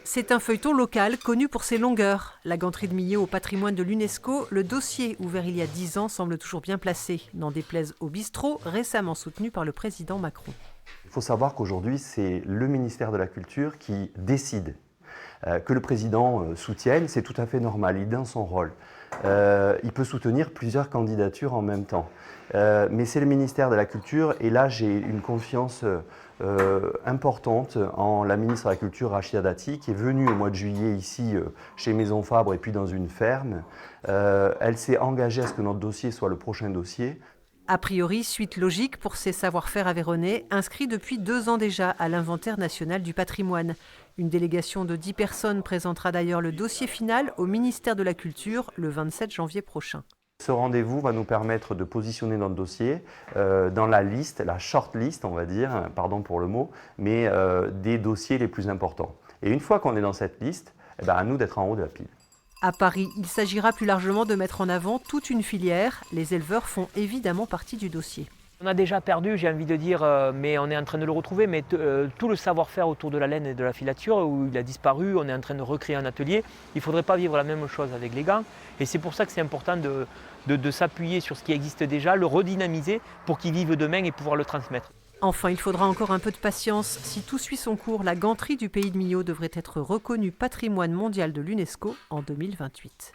C'est un feuilleton local connu pour ses longueurs. La ganterie de Millau au patrimoine de l'UNESCO, le dossier ouvert il y a 10 ans semble toujours bien placé, n'en déplaise au bistrot, récemment soutenu par le président Macron. Il faut savoir qu'aujourd'hui, c'est le ministère de la Culture qui décide. Que le président soutienne, c'est tout à fait normal, il est dans son rôle. Il peut soutenir plusieurs candidatures en même temps. Mais c'est le ministère de la Culture et là j'ai une confiance importante en la ministre de la Culture, Rachida Dati, qui est venue au mois de juillet ici chez Maison Fabre et puis dans une ferme. Elle s'est engagée à ce que notre dossier soit le prochain dossier. A priori, suite logique pour ces savoir-faire aveyronnais, inscrits depuis 2 ans déjà à l'inventaire national du patrimoine. Une délégation de 10 personnes présentera d'ailleurs le dossier final au ministère de la Culture le 27 janvier prochain. Ce rendez-vous va nous permettre de positionner notre dossier dans la liste, la short list, on va dire, pardon pour le mot, mais des dossiers les plus importants. Et une fois qu'on est dans cette liste, à nous d'être en haut de la pile. À Paris, il s'agira plus largement de mettre en avant toute une filière. Les éleveurs font évidemment partie du dossier. On a déjà perdu, j'ai envie de dire, mais on est en train de le retrouver. Mais tout le savoir-faire autour de la laine et de la filature, où il a disparu, on est en train de recréer un atelier. Il ne faudrait pas vivre la même chose avec les gants. Et c'est pour ça que c'est important de s'appuyer sur ce qui existe déjà, le redynamiser pour qu'ils vivent demain et pouvoir le transmettre. Enfin, il faudra encore un peu de patience. Si tout suit son cours, la ganterie du pays de Millau devrait être reconnue patrimoine mondial de l'UNESCO en 2028.